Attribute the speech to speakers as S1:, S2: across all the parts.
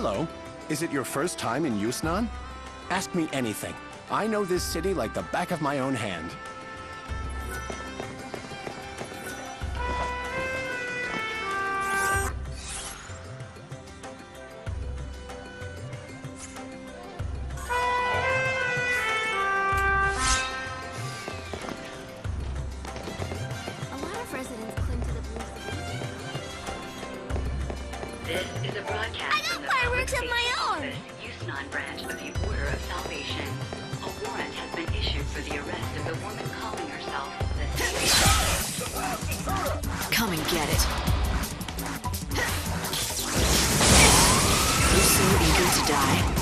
S1: Hello. Is it your first time in Yusnaan? Ask me anything. I know this city like the back of my own hand.
S2: This is a broadcast from the fireworks of my own! Yusnaan branch of the Order of Salvation. A warrant has been issued for the arrest of the woman calling herself the
S3: Come and get it. You so eager to die?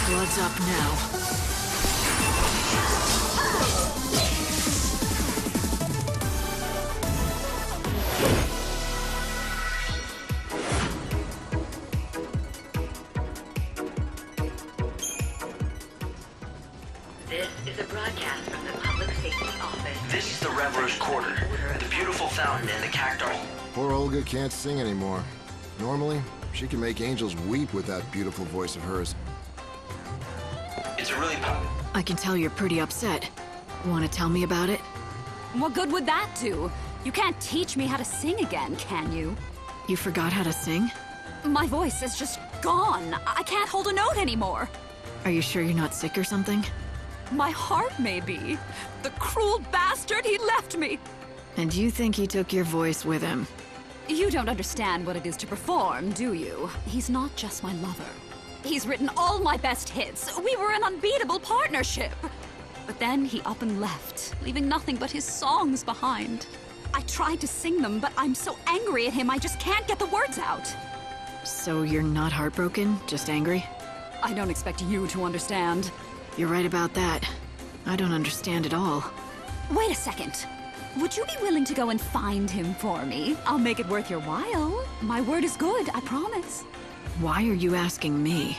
S3: Blood's up now.
S2: This is a broadcast from the Public Safety Office.
S4: This is the Reveler's Quarter, the beautiful fountain and the Cactuar.
S5: Poor Olga can't sing anymore. Normally, she can make angels weep with that beautiful voice of hers.
S4: It's a really
S3: I can tell you're pretty upset. Want to tell me about it?
S6: What good would that do? You can't teach me how to sing again, can you?
S3: You forgot how to sing?
S6: My voice is just gone. I can't hold a note anymore.
S3: Are you sure you're not sick or something?
S6: My heart may be. The cruel bastard, he left me.
S3: And you think he took your voice with him?
S6: You don't understand what it is to perform, do you? He's not just my lover. He's written all my best hits. We were an unbeatable partnership. But then he up and left, leaving nothing but his songs behind. I tried to sing them, but I'm so angry at him I just can't get the words out.
S3: So you're not heartbroken, just angry?
S6: I don't expect you to understand.
S3: You're right about that. I don't understand at all.
S6: Wait a second. Would you be willing to go and find him for me? I'll make it worth your while. My word is good, I promise.
S3: Why are you asking me?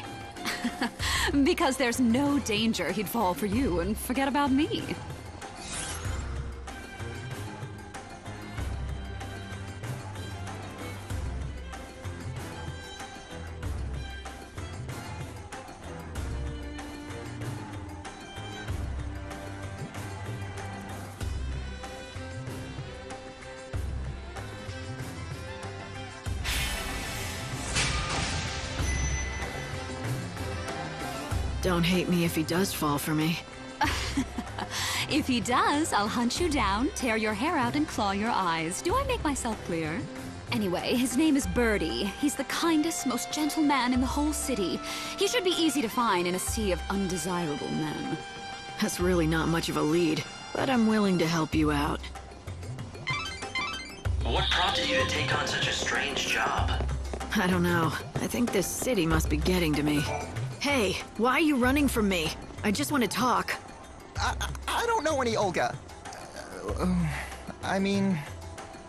S6: Because there's no danger he'd fall for you and forget about me.
S3: Don't hate me if he does fall for me.
S6: If he does, I'll hunt you down, tear your hair out, and claw your eyes. Do I make myself clear? Anyway, his name is Berdy. He's the kindest, most gentle man in the whole city. He should be easy to find in a sea of undesirable men.
S3: That's really not much of a lead, but I'm willing to help you out.
S4: What prompted you to take on such a strange job?
S3: I don't know. I think this city must be getting to me. Hey, why are you running from me? I just want to talk.
S7: I don't know any Olga. I mean...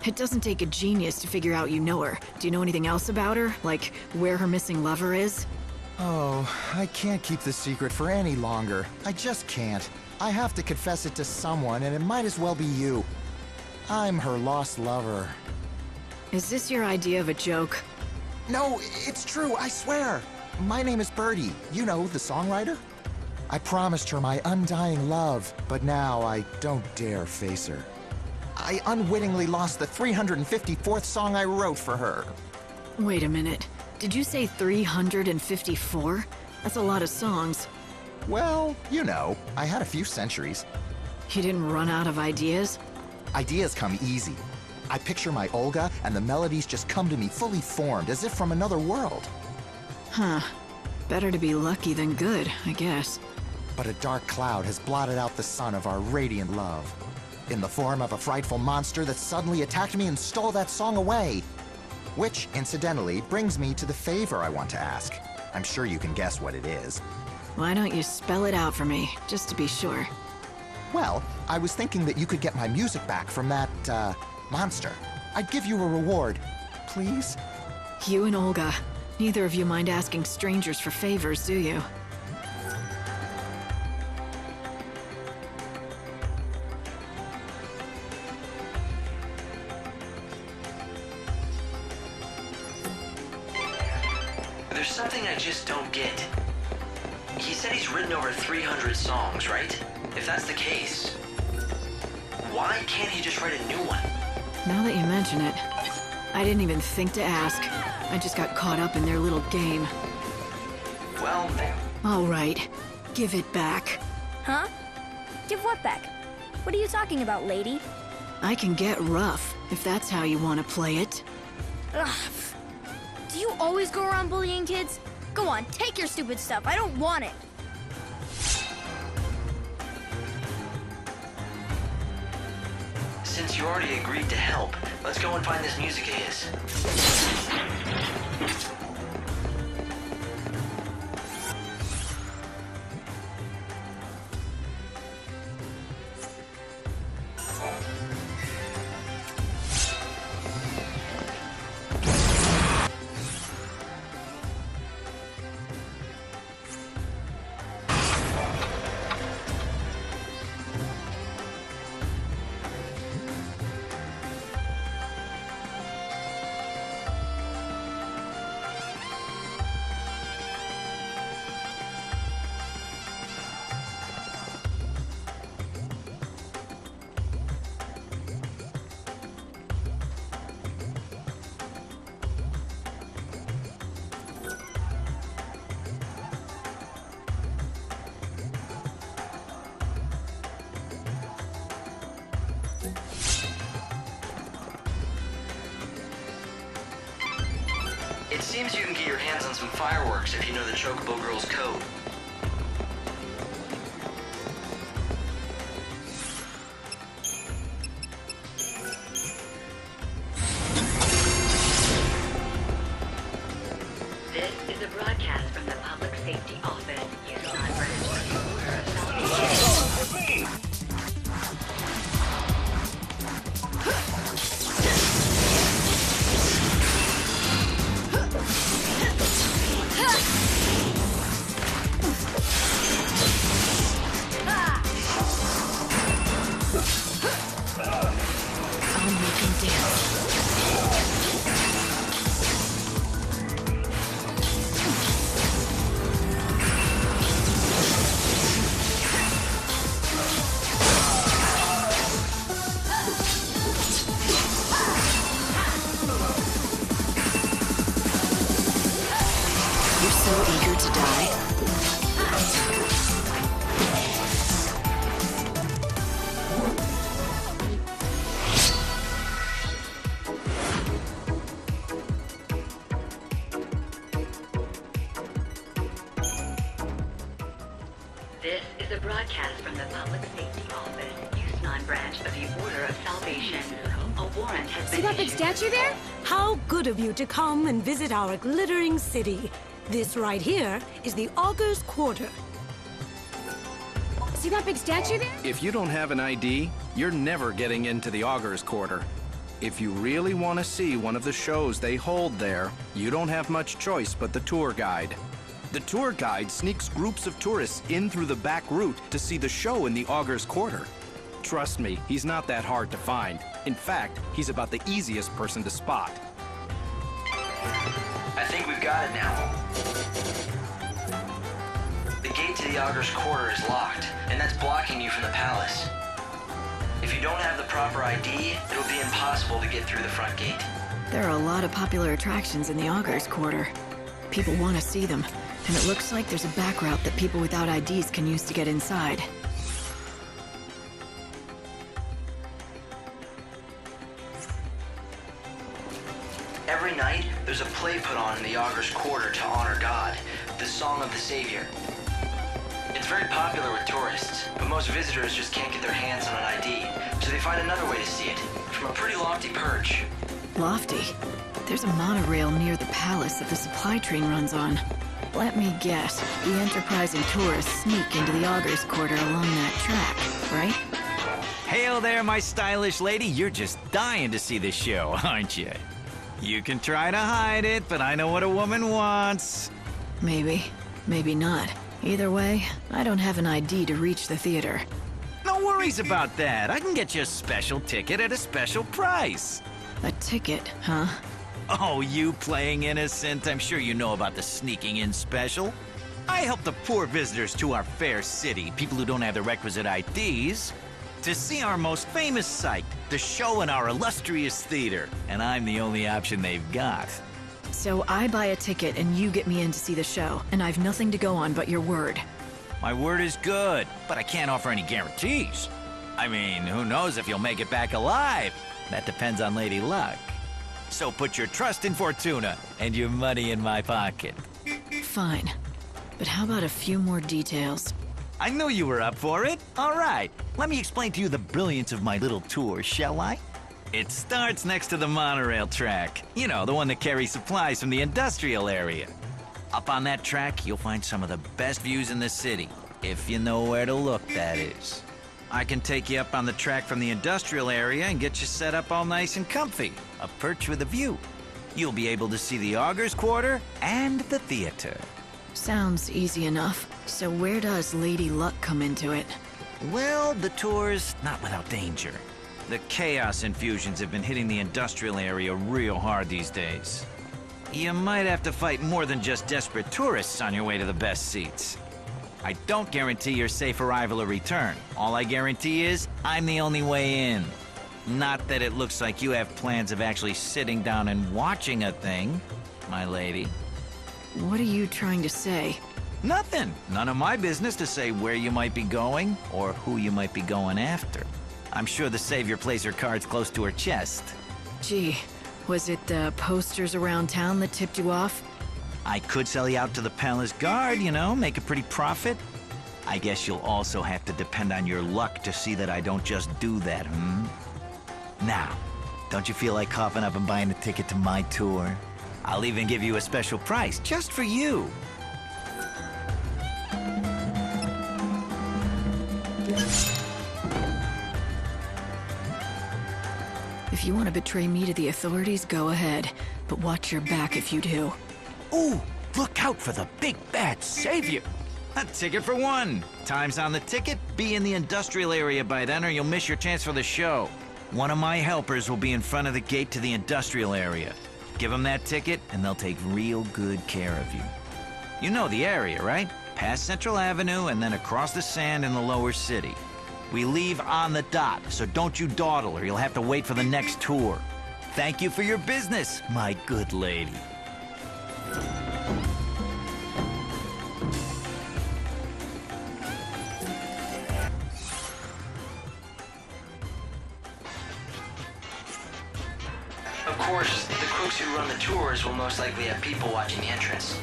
S3: It doesn't take a genius to figure out you know her. Do you know anything else about her? Like, where her missing lover is?
S7: Oh, I can't keep this secret for any longer. I just can't. I have to confess it to someone, and it might as well be you. I'm her lost lover.
S3: Is this your idea of a joke?
S7: No, it's true, I swear. My name is Berdy. You know, the songwriter? I promised her my undying love, but now I don't dare face her. I unwittingly lost the 354th song I wrote for her.
S3: Wait a minute. Did you say 354? That's a lot of songs.
S7: Well, you know, I had a few centuries.
S3: You didn't run out of ideas?
S7: Ideas come easy. I picture my Olga, and the melodies just come to me fully formed, as if from another world.
S3: Huh. Better to be lucky than good, I guess.
S7: But a dark cloud has blotted out the sun of our radiant love, in the form of a frightful monster that suddenly attacked me and stole that song away. Which, incidentally, brings me to the favor I want to ask. I'm sure you can guess what it is.
S3: Why don't you spell it out for me, just to be sure?
S7: Well, I was thinking that you could get my music back from that, monster. I'd give you a reward. Please?
S3: You and Olga. Neither of you mind asking strangers for favors, do you?
S4: There's something I just don't get. He said he's written over 300 songs, right? If that's the case, why can't he just write a new one?
S3: Now that you mention it, I didn't even think to ask. I just got caught up in their little game.
S4: Well, then.
S3: All right, give it back.
S8: Huh? Give what back? What are you talking about, lady?
S3: I can get rough, if that's how you want to play it.
S8: Ugh. Do you always go around bullying kids? Go on, take your stupid stuff. I don't want it.
S4: Since you already agreed to help, let's go and find this music of his. It seems you can get your hands on some fireworks if you know the Chocobo Girl's code.
S2: This is a broadcast from the Public Safety Office, Yusnaan branch of the Order of Salvation.
S3: I'll make him dance. You're so eager to die.
S2: This is a broadcast from the Public Safety Office, Yusnaan branch of the Order of Salvation. A warrant has
S8: See
S2: been
S8: that big
S2: issued.
S8: statue there?
S9: How good of you to come and visit our glittering city. This right here is the Augur's Quarter.
S8: See that big statue there?
S10: If you don't have an ID, you're never getting into the Augur's Quarter. If you really want to see one of the shows they hold there, you don't have much choice but the tour guide. The tour guide sneaks groups of tourists in through the back route to see the show in the Augur's Quarter. Trust me, he's not that hard to find. In fact, he's about the easiest person to spot.
S4: I think we've got it now. The gate to the Augur's Quarter is locked, and that's blocking you from the palace. If you don't have the proper ID, it'll be impossible to get through the front gate.
S3: There are a lot of popular attractions in the Augur's Quarter. People want to see them, and it looks like there's a back route that people without IDs can use to get inside.
S4: Every night, there's a play put on in the Augur's Quarter to honor God, the Song of the Savior. It's very popular with tourists, but most visitors just can't get their hands on an ID, so they find another way to see it, from a pretty lofty perch.
S3: lofty. There's a monorail near the palace that the supply train runs on. Let me guess, the enterprising tourists sneak into the Augurs Quarter along that track, right?
S11: Hail there, my stylish lady. You're just dying to see this show, aren't you? You can try to hide it, but I know what a woman wants.
S3: Maybe. Maybe not. Either way, I don't have an ID to reach the theater.
S11: No worries about that. I can get you a special ticket at a special price.
S3: A ticket, huh?
S11: Oh, you playing innocent? I'm sure you know about the sneaking in special. I help the poor visitors to our fair city, people who don't have the requisite IDs, to see our most famous sight, the show in our illustrious theater. And I'm the only option they've got.
S3: So I buy a ticket and you get me in to see the show, and I've nothing to go on but your word.
S11: My word is good, but I can't offer any guarantees. I mean, who knows if you'll make it back alive? That depends on Lady Luck. So put your trust in Fortuna and your money in my pocket.
S3: Fine. But how about a few more details?
S11: I knew you were up for it. All right, let me explain to you the brilliance of my little tour, shall I? It starts next to the monorail track. You know, the one that carries supplies from the industrial area. Up on that track, you'll find some of the best views in the city. If you know where to look, that is. I can take you up on the track from the industrial area and get you set up all nice and comfy. A perch with a view. You'll be able to see the Augurs Quarter and the theater.
S3: Sounds easy enough. So where does Lady Luck come into it?
S11: Well, the tour's not without danger. The chaos infusions have been hitting the industrial area real hard these days. You might have to fight more than just desperate tourists on your way to the best seats. I don't guarantee your safe arrival or return. All I guarantee is, I'm the only way in. Not that it looks like you have plans of actually sitting down and watching a thing, my lady.
S3: What are you trying to say?
S11: Nothing. None of my business to say where you might be going or who you might be going after. I'm sure the Savior plays her cards close to her chest.
S3: Gee, was it the posters around town that tipped you off?
S11: I could sell you out to the palace guard, you know, make a pretty profit. I guess you'll also have to depend on your luck to see that I don't just do that, Now, don't you feel like coughing up and buying a ticket to my tour? I'll even give you a special price, just for you.
S3: If you want to betray me to the authorities, go ahead. But watch your back if you do.
S11: Ooh, look out for the big bad Savior. A ticket for one. Time's on the ticket. Be in the industrial area by then or you'll miss your chance for the show. One of my helpers will be in front of the gate to the industrial area. Give them that ticket and they'll take real good care of you. You know the area, right? Past Central Avenue and then across the sand in the lower city. We leave on the dot, so don't you dawdle or you'll have to wait for the next tour. Thank you for your business, my good lady.
S4: Of course, the crooks who run the tours will most likely have people watching the entrance.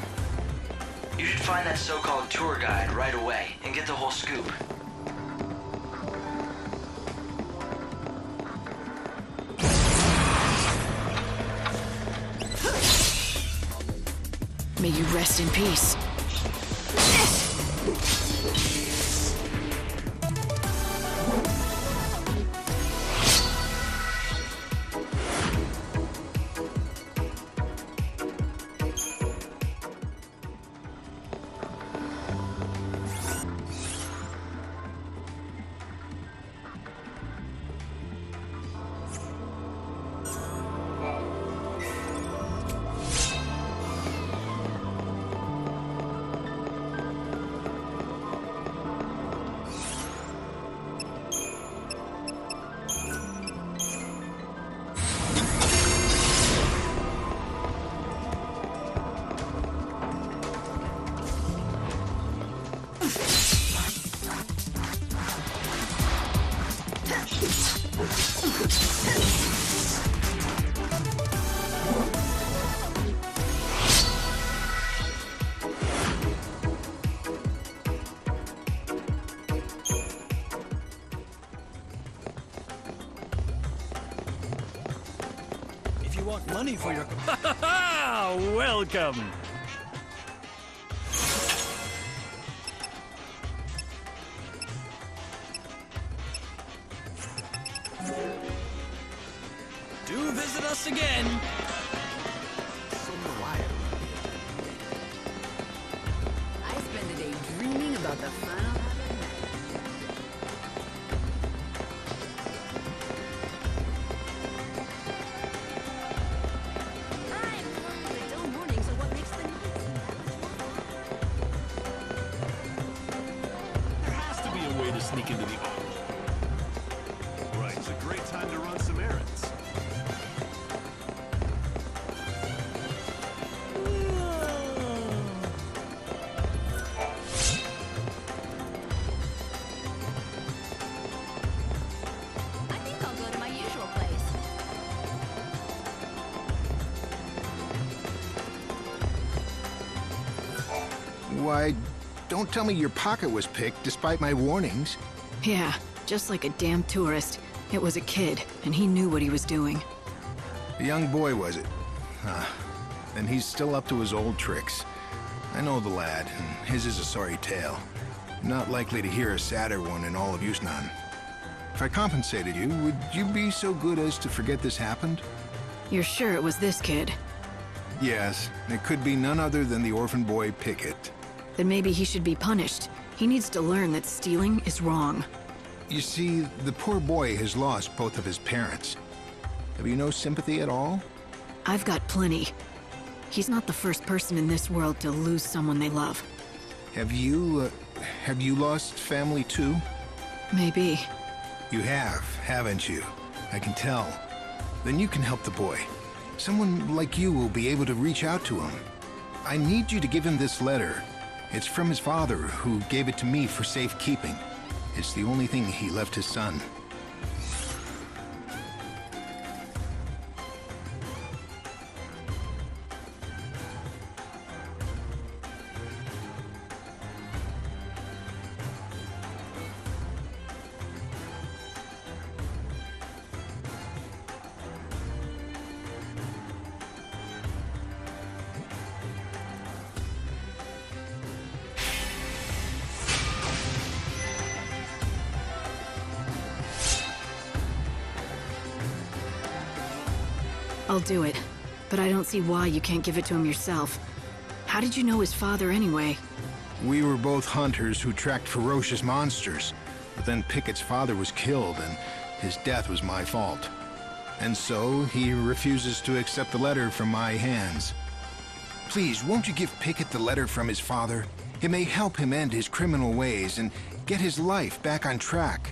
S4: You should find that so-called tour guide right away and get the whole scoop.
S3: May you rest in peace.
S12: you want money for your... Welcome! Do visit us again!
S3: I spend the day dreaming about the fun I'll have at night.
S6: The dull mornings are what makes the nights seem that much longer.
S13: There has to be a way to sneak into the Right, it's a great time to run some errands.
S6: I think I'll go to my usual place.
S1: Why, don't tell me your pocket was picked despite my warnings.
S3: Yeah, just like a damn tourist. It was a kid, and he knew what he was doing.
S1: A young boy, was it? And he's still up to his old tricks. I know the lad, and his is a sorry tale. Not likely to hear a sadder one in all of Yusnaan. If I compensated you, would you be so good as to forget this happened?
S3: You're sure it was this kid?
S1: Yes, it could be none other than the orphan boy Pickett.
S3: Then maybe he should be punished. He needs to learn that stealing is wrong.
S1: You see, the poor boy has lost both of his parents. Have you no sympathy at all?
S3: I've got plenty. He's not the first person in this world to lose someone they love.
S1: Have you lost family too?
S3: Maybe.
S1: You have, haven't you? I can tell. Then you can help the boy. Someone like you will be able to reach out to him. I need you to give him this letter. It's from his father, who gave it to me for safekeeping. It's the only thing he left his son.
S3: I'll do it, but I don't see why you can't give it to him yourself. How did you know his father anyway?
S1: We were both hunters who tracked ferocious monsters, but then Pickett's father was killed, and his death was my fault. And so, he refuses to accept the letter from my hands. Please, won't you give Pickett the letter from his father? It may help him end his criminal ways and get his life back on track.